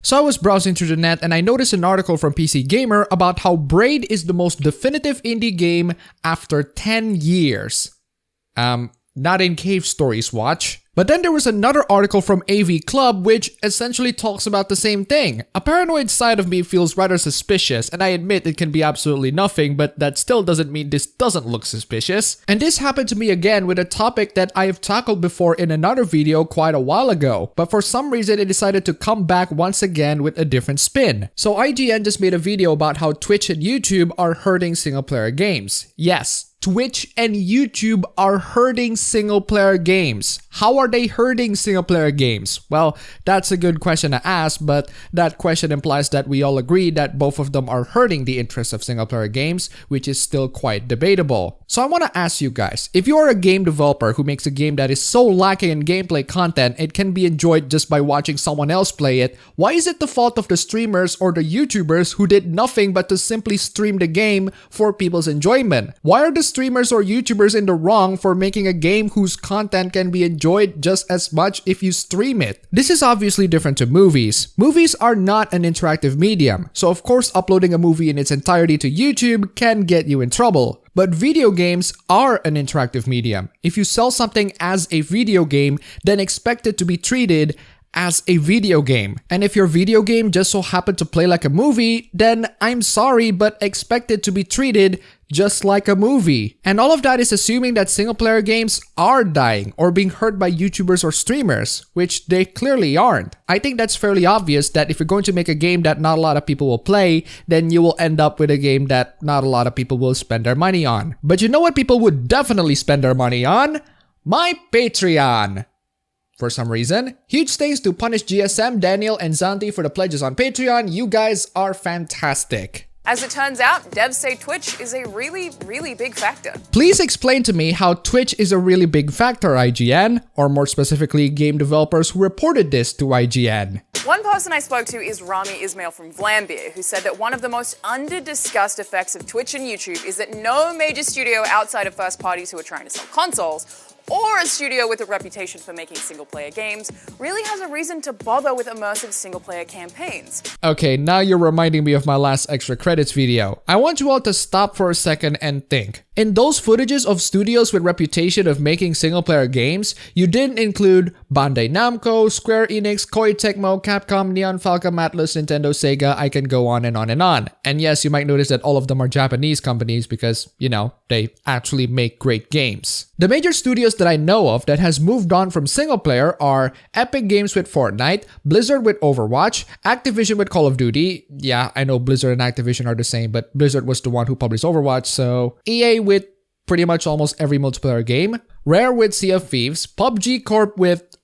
So I was browsing through the net and I noticed an article from PC Gamer about how Braid is the most definitive indie game after 10 years. Not in Cave Stories watch. But then there was another article from AV Club which essentially talks about the same thing. A paranoid side of me feels rather suspicious, and I admit it can be absolutely nothing, but that still doesn't mean this doesn't look suspicious. And this happened to me again with a topic that I have tackled before in another video quite a while ago, but for some reason it decided to come back once again with a different spin. So IGN just made a video about how Twitch and YouTube are hurting single player games. Yes. Twitch and YouTube are hurting single-player games. How are they hurting single-player games? Well, that's a good question to ask, but that question implies that we all agree that both of them are hurting the interest of single-player games, which is still quite debatable. So I want to ask you guys, if you are a game developer who makes a game that is so lacking in gameplay content it can be enjoyed just by watching someone else play it, why is it the fault of the streamers or the YouTubers who did nothing but to simply stream the game for people's enjoyment? Why are the streamers or YouTubers in the wrong for making a game whose content can be enjoyed just as much if you stream it? This is obviously different to movies. Movies are not an interactive medium, so of course uploading a movie in its entirety to YouTube can get you in trouble. But video games are an interactive medium. If you sell something as a video game, then expect it to be treated as a video game. And if your video game just so happened to play like a movie, then I'm sorry, but expect it to be treated just like a movie. And all of that is assuming that single player games are dying or being hurt by YouTubers or streamers, which they clearly aren't. I think that's fairly obvious that if you're going to make a game that not a lot of people will play, then you will end up with a game that not a lot of people will spend their money on. But you know what people would definitely spend their money on? My Patreon! For some reason. Huge thanks to Punish GSM, Daniel, and Zanti for the pledges on Patreon. You guys are fantastic. As it turns out, devs say Twitch is a really big factor. Please explain to me how Twitch is a really big factor, IGN, or more specifically, game developers who reported this to IGN. One person I spoke to is Rami Ismail from Vlambeer, who said that one of the most under-discussed effects of Twitch and YouTube is that no major studio outside of first parties who are trying to sell consoles or a studio with a reputation for making single-player games really has a reason to bother with immersive single-player campaigns. Okay, now you're reminding me of my last extra credits video. I want you all to stop for a second and think. In those footages of studios with reputation of making single-player games, you didn't include Bandai Namco, Square Enix, Koei Tecmo, Capcom, Neon Falcom, Atlus, Nintendo, Sega. I can go on and on and on. And yes, you might notice that all of them are Japanese companies because, you know, they actually make great games. The major studios that I know of that has moved on from single player are Epic Games with Fortnite, Blizzard with Overwatch, Activision with Call of Duty. Yeah, I know Blizzard and Activision are the same, but Blizzard was the one who published Overwatch, so EA with pretty much almost every multiplayer game, Rare with Sea of Thieves, PUBG Corp with...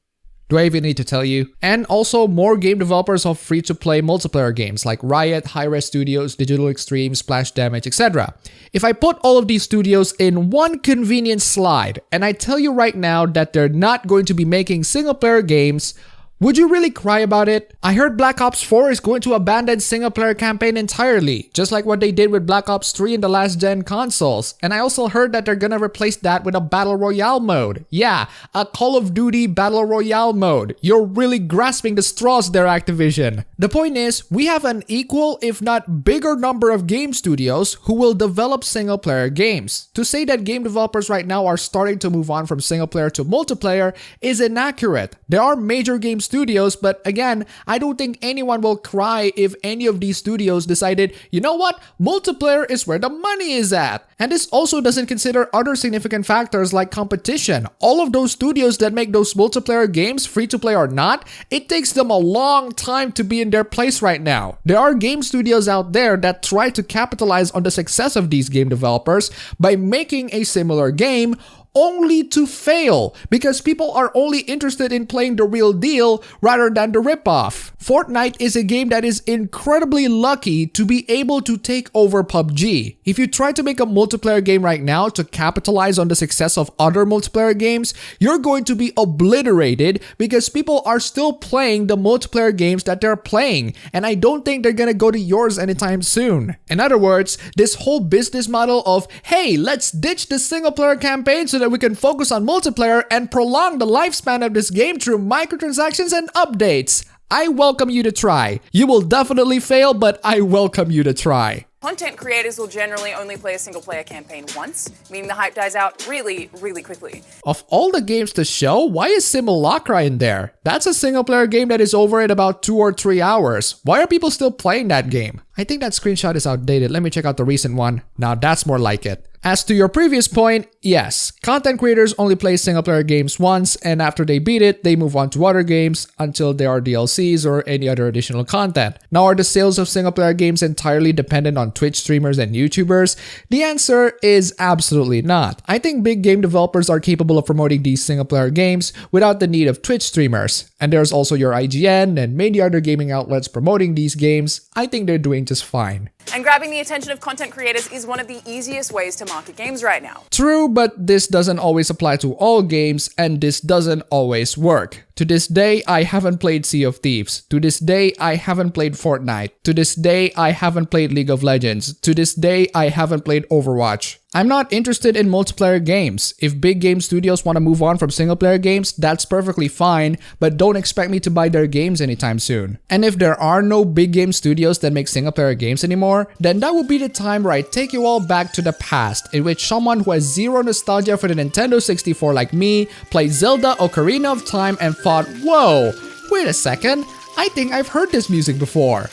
do I even need to tell you? And also more game developers of free-to-play multiplayer games like Riot, Hi-Res Studios, Digital Extreme, Splash Damage, etc. If I put all of these studios in one convenient slide and I tell you right now that they're not going to be making single-player games, would you really cry about it? I heard Black Ops 4 is going to abandon single-player campaign entirely, just like what they did with Black Ops 3 in the last-gen consoles. And I also heard that they're gonna replace that with a Battle Royale mode. Yeah, a Call of Duty Battle Royale mode. You're really grasping the straws there, Activision. The point is, we have an equal, if not bigger number of game studios who will develop single-player games. To say that game developers right now are starting to move on from single-player to multiplayer is inaccurate. There are major game studios, but again, I don't think anyone will cry if any of these studios decided, you know what, multiplayer is where the money is at. And this also doesn't consider other significant factors like competition. All of those studios that make those multiplayer games, free to play or not, it takes them a long time to be in their place right now. There are game studios out there that try to capitalize on the success of these game developers by making a similar game, only to fail because people are only interested in playing the real deal rather than the ripoff. Fortnite is a game that is incredibly lucky to be able to take over PUBG. If you try to make a multiplayer game right now to capitalize on the success of other multiplayer games, you're going to be obliterated because people are still playing the multiplayer games that they're playing, and I don't think they're gonna go to yours anytime soon. In other words, this whole business model of, hey, let's ditch the single player campaign so that we can focus on multiplayer and prolong the lifespan of this game through microtransactions and updates. I welcome you to try. You will definitely fail, but I welcome you to try. Content creators will generally only play a single-player campaign once, meaning the hype dies out really, really quickly. Of all the games to show, why is Simulacra in there? That's a single-player game that is over in about 2 or 3 hours. Why are people still playing that game? I think that screenshot is outdated. Let me check out the recent one. Now that's more like it. As to your previous point, yes, content creators only play single-player games once, and after they beat it, they move on to other games until there are DLCs or any other additional content. Now, are the sales of single-player games entirely dependent on Twitch streamers and YouTubers? The answer is absolutely not. I think big game developers are capable of promoting these single-player games without the need of Twitch streamers. And there's also your IGN and many other gaming outlets promoting these games. I think they're doing just fine. And grabbing the attention of content creators is one of the easiest ways to market games right now. True, but this doesn't always apply to all games, and this doesn't always work. To this day, I haven't played Sea of Thieves. To this day, I haven't played Fortnite. To this day, I haven't played League of Legends. To this day, I haven't played Overwatch. I'm not interested in multiplayer games. If big game studios want to move on from single player games, that's perfectly fine, but don't expect me to buy their games anytime soon. And if there are no big game studios that make single player games anymore, then that will be the time where I take you all back to the past, in which someone who has zero nostalgia for the Nintendo 64 like me played Zelda Ocarina of Time and thought, whoa, wait a second, I think I've heard this music before.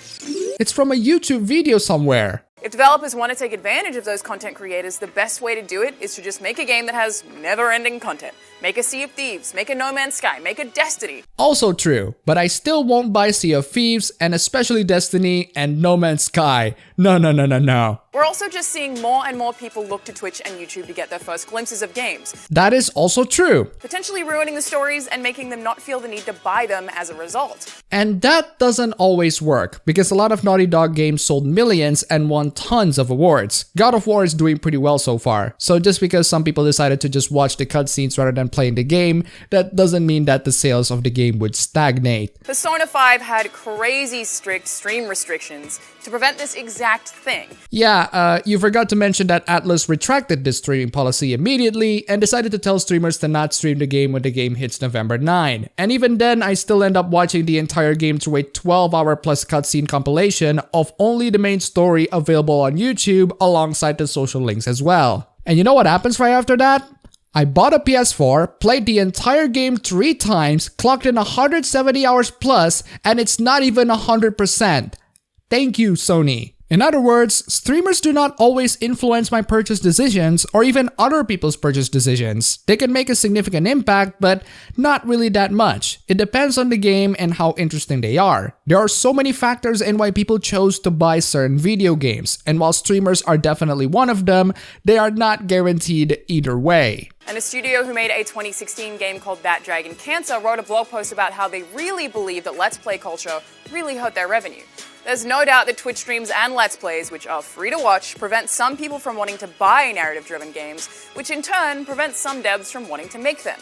It's from a YouTube video somewhere. If developers want to take advantage of those content creators, the best way to do it is to just make a game that has never-ending content. Make a Sea of Thieves, make a No Man's Sky, make a Destiny. Also true, but I still won't buy Sea of Thieves, and especially Destiny and No Man's Sky. No. We're also just seeing more and more people look to Twitch and YouTube to get their first glimpses of games. That is also true. Potentially ruining the stories and making them not feel the need to buy them as a result. And that doesn't always work, because a lot of Naughty Dog games sold millions and won tons of awards. God of War is doing pretty well so far, so just because some people decided to just watch the cutscenes rather than playing the game, that doesn't mean that the sales of the game would stagnate. Persona 5 had crazy strict stream restrictions to prevent this exact thing. Yeah, you forgot to mention that Atlus retracted this streaming policy immediately and decided to tell streamers to not stream the game when the game hits November 9. And even then, I still end up watching the entire game through a 12-hour plus cutscene compilation of only the main story available on YouTube alongside the social links as well. And you know what happens right after that? I bought a PS4, played the entire game 3 times, clocked in 170 hours plus, and it's not even 100%. Thank you, Sony. In other words, streamers do not always influence my purchase decisions or even other people's purchase decisions. They can make a significant impact, but not really that much. It depends on the game and how interesting they are. There are so many factors in why people chose to buy certain video games, and while streamers are definitely one of them, they are not guaranteed either way. And a studio who made a 2016 game called That Dragon Cancer wrote a blog post about how they really believe that Let's Play culture really hurt their revenue. There's no doubt that Twitch streams and Let's Plays, which are free to watch, prevent some people from wanting to buy narrative-driven games, which in turn prevents some devs from wanting to make them.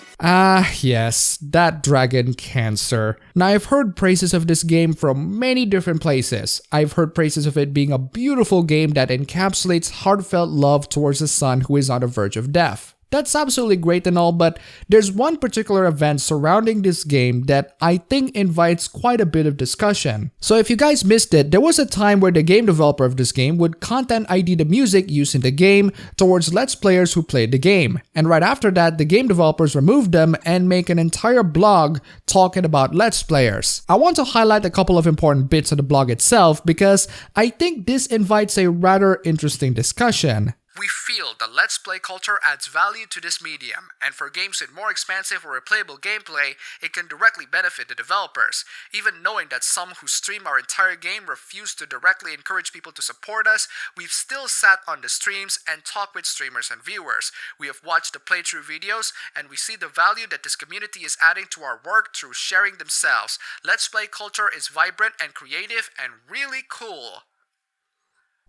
Yes, That Dragon Cancer. Now, I've heard praises of this game from many different places. I've heard praises of it being a beautiful game that encapsulates heartfelt love towards a son who is on the verge of death. That's absolutely great and all, but there's one particular event surrounding this game that I think invites quite a bit of discussion. So if you guys missed it, there was a time where the game developer of this game would content ID the music used in the game towards Let's Players who played the game. And right after that, the game developers removed them and make an entire blog talking about Let's Players. I want to highlight a couple of important bits of the blog itself because I think this invites a rather interesting discussion. We feel the Let's Play culture adds value to this medium, and for games with more expansive or replayable gameplay, it can directly benefit the developers. Even knowing that some who stream our entire game refuse to directly encourage people to support us, we've still sat on the streams and talked with streamers and viewers. We have watched the playthrough videos, and we see the value that this community is adding to our work through sharing themselves. Let's Play culture is vibrant and creative and really cool.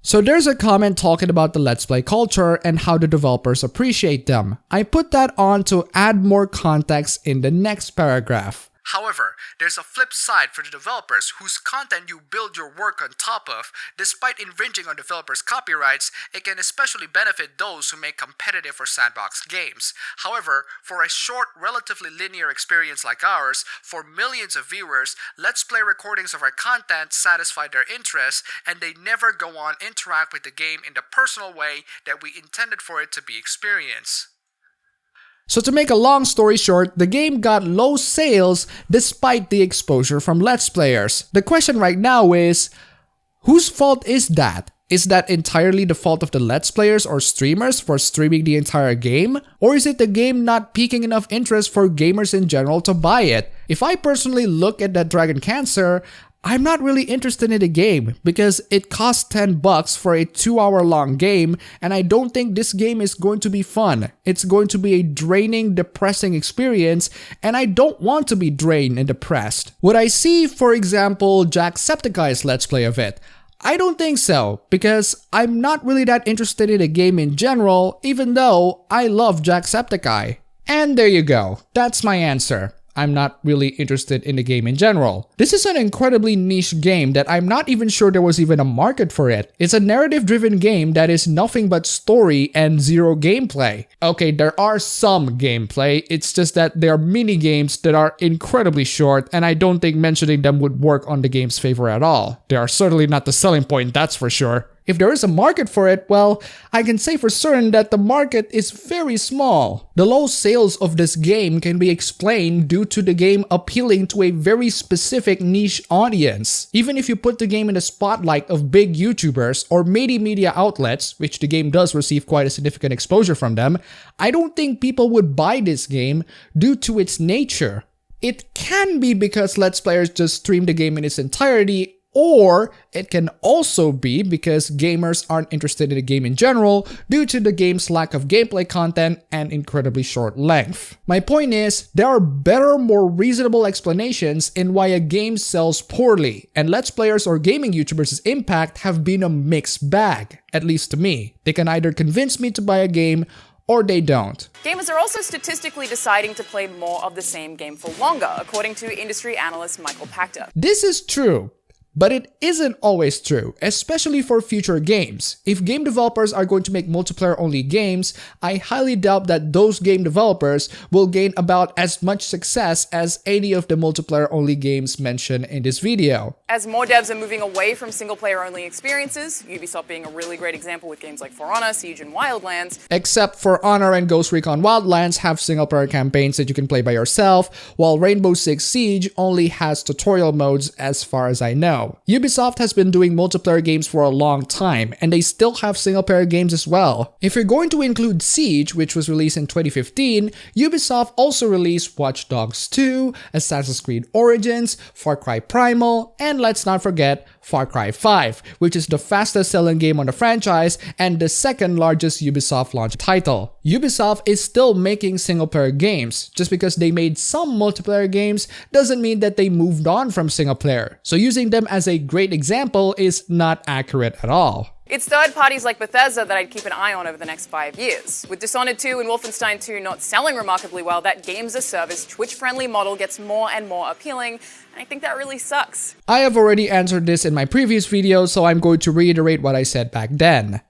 So there's a comment talking about the Let's Play culture and how the developers appreciate them. I put that on to add more context in the next paragraph. However, there's a flip side for the developers whose content you build your work on top of. Despite infringing on developers' copyrights, it can especially benefit those who make competitive or sandbox games. However, for a short, relatively linear experience like ours, for millions of viewers, Let's Play recordings of our content satisfy their interests, and they never go on interact with the game in the personal way that we intended for it to be experienced. So to make a long story short, the game got low sales despite the exposure from Let's Players. The question right now is, whose fault is that? Is that entirely the fault of the Let's Players or streamers for streaming the entire game? Or is it the game not piquing enough interest for gamers in general to buy it? If I personally look at that Dragon Cancer, I'm not really interested in the game because it costs $10 for a 2-hour long game, and I don't think this game is going to be fun. It's going to be a draining, depressing experience, and I don't want to be drained and depressed. Would I see, for example, JackSepticEye's Let's Play of it? I don't think so, because I'm not really that interested in the game in general, even though I love JackSepticEye. And there you go. That's my answer. I'm not really interested in the game in general. This is an incredibly niche game that I'm not even sure there was even a market for it. It's a narrative-driven game that is nothing but story and zero gameplay. Okay, there are some gameplay, it's just that there are mini-games that are incredibly short, and I don't think mentioning them would work on the game's favor at all. They are certainly not the selling point, that's for sure. If there is a market for it, well, I can say for certain that the market is very small. The low sales of this game can be explained due to the game appealing to a very specific niche audience. Even if you put the game in the spotlight of big YouTubers or media outlets, which the game does receive quite a significant exposure from them, I don't think people would buy this game due to its nature. It can be because Let's Players just stream the game in its entirety, or it can also be because gamers aren't interested in the game in general due to the game's lack of gameplay content and incredibly short length. My point is, there are better, more reasonable explanations in why a game sells poorly, and Let's Players or gaming YouTubers' impact have been a mixed bag, at least to me. They can either convince me to buy a game or they don't. Gamers are also statistically deciding to play more of the same game for longer, according to industry analyst Michael Pachter. This is true. But it isn't always true, especially for future games. If game developers are going to make multiplayer-only games, I highly doubt that those game developers will gain about as much success as any of the multiplayer-only games mentioned in this video. As more devs are moving away from single-player-only experiences, Ubisoft being a really great example with games like For Honor, Siege, and Wildlands. Except For Honor and Ghost Recon Wildlands have single-player campaigns that you can play by yourself, while Rainbow Six Siege only has tutorial modes as far as I know. Ubisoft has been doing multiplayer games for a long time, and they still have single-player games as well. If you're going to include Siege, which was released in 2015, Ubisoft also released Watch Dogs 2, Assassin's Creed Origins, Far Cry Primal, and let's not forget Far Cry 5, which is the fastest selling game on the franchise and the second largest Ubisoft launch title. Ubisoft is still making single-player games. Just because they made some multiplayer games doesn't mean that they moved on from single-player. So using them as a great example is not accurate at all. It's third parties like Bethesda that I'd keep an eye on over the next 5 years. With Dishonored 2 and Wolfenstein 2 not selling remarkably well, that games-as-service, Twitch-friendly model gets more and more appealing, and I think that really sucks. I have already answered this in my previous video, so I'm going to reiterate what I said back then.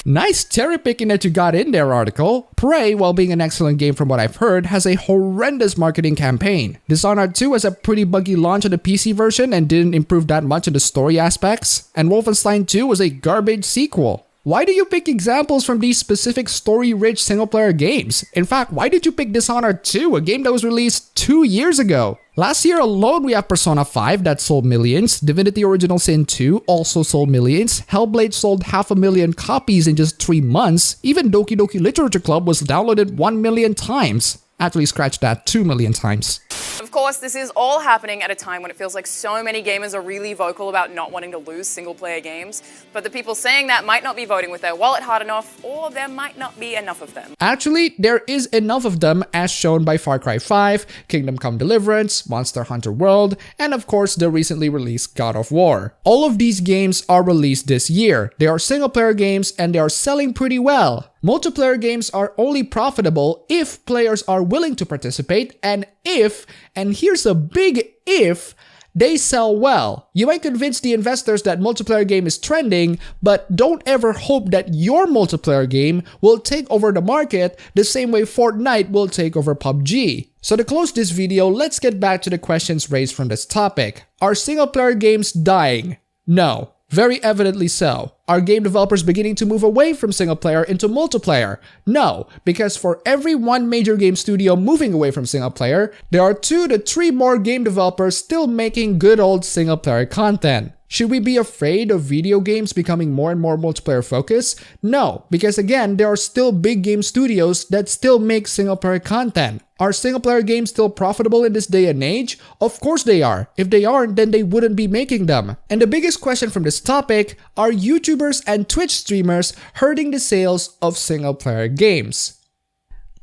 Nice cherry picking that you got in there, article. Prey, while being an excellent game from what I've heard, has a horrendous marketing campaign. Dishonored 2 has a pretty buggy launch on the PC version and didn't improve that much in the story aspects. And Wolfenstein 2 was a garbage sequel. Why do you pick examples from these specific story-rich single-player games? In fact, why did you pick Dishonored 2, a game that was released 2 years ago? Last year alone, we have Persona 5 that sold millions, Divinity Original Sin 2 also sold millions, Hellblade sold 500,000 copies in just 3 months, even Doki Doki Literature Club was downloaded 1 million times. Actually, scratch that, 2 million times. Of course, this is all happening at a time when it feels like so many gamers are really vocal about not wanting to lose single-player games, but the people saying that might not be voting with their wallet hard enough, or there might not be enough of them. Actually, there is enough of them as shown by Far Cry 5, Kingdom Come Deliverance, Monster Hunter World, and of course the recently released God of War. All of these games are released this year. They are single-player games and they are selling pretty well. Multiplayer games are only profitable if players are willing to participate and if, and here's a big if, they sell well. You might convince the investors that multiplayer game is trending, but don't ever hope that your multiplayer game will take over the market the same way Fortnite will take over PUBG. So to close this video, let's get back to the questions raised from this topic. Are single player games dying? No. Very evidently so. Are game developers beginning to move away from single player into multiplayer? No, because for every one major game studio moving away from single player, there are 2 to 3 more game developers still making good old single player content. Should we be afraid of video games becoming more and more multiplayer focused? No, because again, there are still big game studios that still make single player content. Are single player games still profitable in this day and age? Of course they are. If they aren't, then they wouldn't be making them. And the biggest question from this topic, are YouTubers and Twitch streamers hurting the sales of single player games?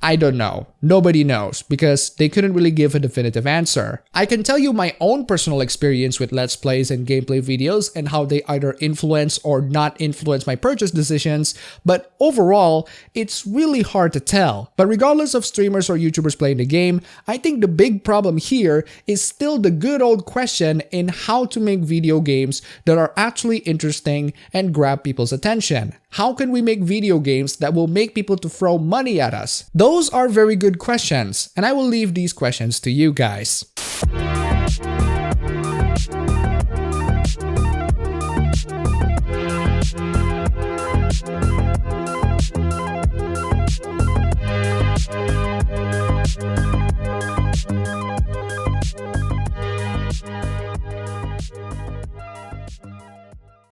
I don't know. Nobody knows because they couldn't really give a definitive answer. I can tell you my own personal experience with Let's Plays and gameplay videos and how they either influence or not influence my purchase decisions, but overall, it's really hard to tell. But regardless of streamers or YouTubers playing the game, I think the big problem here is still the good old question in how to make video games that are actually interesting and grab people's attention. How can we make video games that will make people to throw money at us? Those are very good questions, and I will leave these questions to you guys.